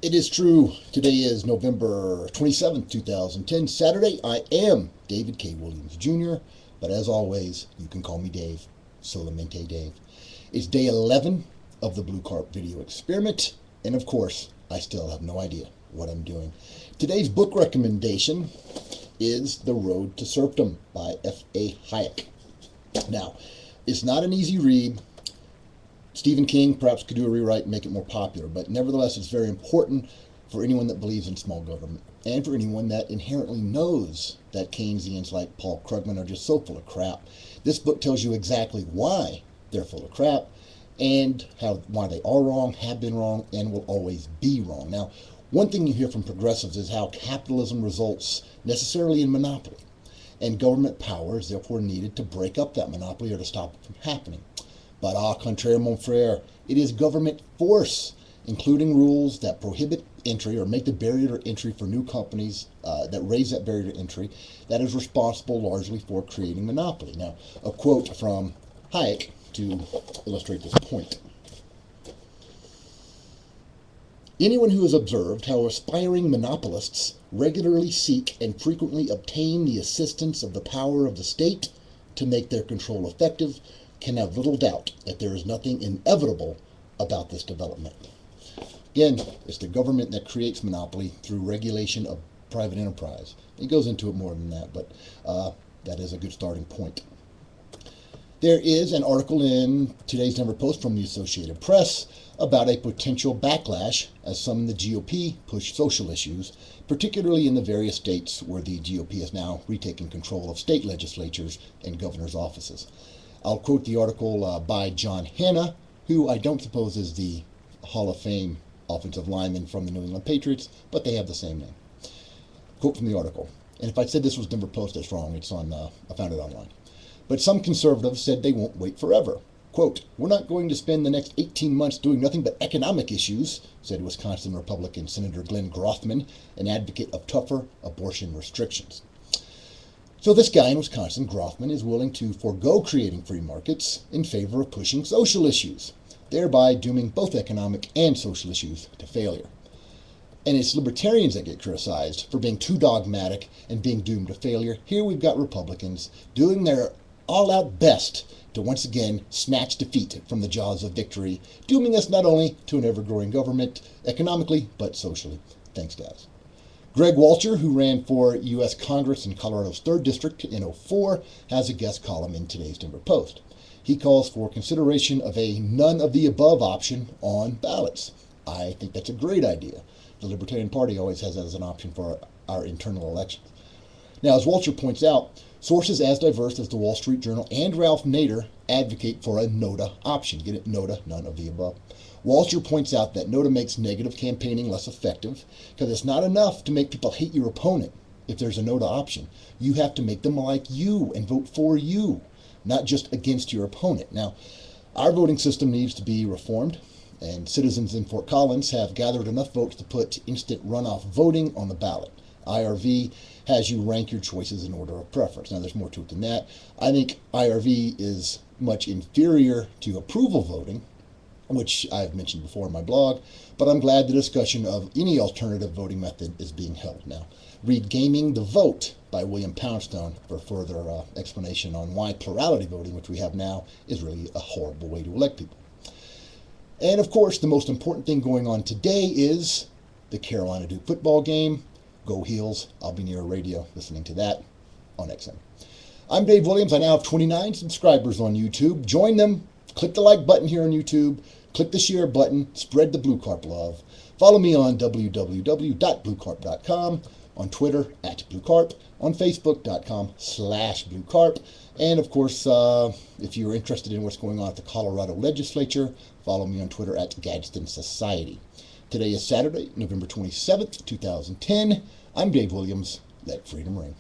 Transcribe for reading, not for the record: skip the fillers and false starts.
It is true. Today is November 27th, 2010, Saturday. I am David K. Williams Jr., but as always, you can call me Dave, Solamente Dave. It's day 11 of the Blue Carp video experiment, and of course, I still have no idea what I'm doing. Today's book recommendation is The Road to Serfdom by F.A. Hayek. Now, it's not an easy read. Stephen King perhaps could do a rewrite and make it more popular, but nevertheless it's very important for anyone that believes in small government and for anyone that inherently knows that Keynesians like Paul Krugman are just so full of crap. This book tells you exactly why they're full of crap and why they are wrong, have been wrong, and will always be wrong. Now, one thing you hear from progressives is how capitalism results necessarily in monopoly, and government power is therefore needed to break up that monopoly or to stop it from happening. But au contraire, mon frère, it is government force, including rules that prohibit entry or make the barrier to entry for new companies, that raise that barrier to entry, that is responsible largely for creating monopoly. Now, a quote from Hayek to illustrate this point. Anyone who has observed how aspiring monopolists regularly seek and frequently obtain the assistance of the power of the state to make their control effective can have little doubt that there is nothing inevitable about this development. Again, it's the government that creates monopoly through regulation of private enterprise. It goes into it more than that, but that is a good starting point. There is an article in today's Denver Post from the Associated Press about a potential backlash as some in the GOP push social issues, particularly in the various states where the GOP is now retaking control of state legislatures and governor's offices. I'll quote the article by John Hanna, who I don't suppose is the Hall of Fame offensive lineman from the New England Patriots, but they have the same name. Quote from the article. And if I said this was Denver Post, that's wrong. It's on, I found it online. But some conservatives said they won't wait forever. Quote, "We're not going to spend the next 18 months doing nothing but economic issues," said Wisconsin Republican Senator Glenn Grothman, an advocate of tougher abortion restrictions. So this guy in Wisconsin, Grothman, is willing to forego creating free markets in favor of pushing social issues, thereby dooming both economic and social issues to failure. And it's libertarians that get criticized for being too dogmatic and being doomed to failure. Here we've got Republicans doing their all-out best to once again snatch defeat from the jaws of victory, dooming us not only to an ever-growing government economically, but socially. Thanks, guys. Greg Walcher, who ran for U.S. Congress in Colorado's 3rd District in 2004, has a guest column in today's Denver Post. He calls for consideration of a none-of-the-above option on ballots. I think that's a great idea. The Libertarian Party always has that as an option for our internal elections. Now, as Walcher points out, sources as diverse as the Wall Street Journal and Ralph Nader advocate for a NOTA option. Get it? NOTA, none of the above. Walcher points out that NOTA makes negative campaigning less effective because it's not enough to make people hate your opponent if there's a NOTA option. You have to make them like you and vote for you, not just against your opponent. Now, our voting system needs to be reformed, and citizens in Fort Collins have gathered enough votes to put instant runoff voting on the ballot. IRV has you rank your choices in order of preference. Now, there's more to it than that. I think IRV is much inferior to approval voting, which I've mentioned before in my blog, but I'm glad the discussion of any alternative voting method is being held now. Read Gaming the Vote by William Poundstone for further explanation on why plurality voting, which we have now, is really a horrible way to elect people. And of course, the most important thing going on today is the Carolina Duke football game. Go Heels. I'll be near a radio listening to that on XM. I'm Dave Williams. I now have 29 subscribers on YouTube. Join them. Click the like button here on YouTube. Click the share button. Spread the Blue Carp love. Follow me on www.bluecarp.com, on Twitter @BlueCarp, on Facebook.com/BlueCarp. And of course, if you're interested in what's going on at the Colorado Legislature, follow me on Twitter @Gadsden Society. Today is Saturday, November 27th, 2010. I'm Dave Williams. Let freedom ring.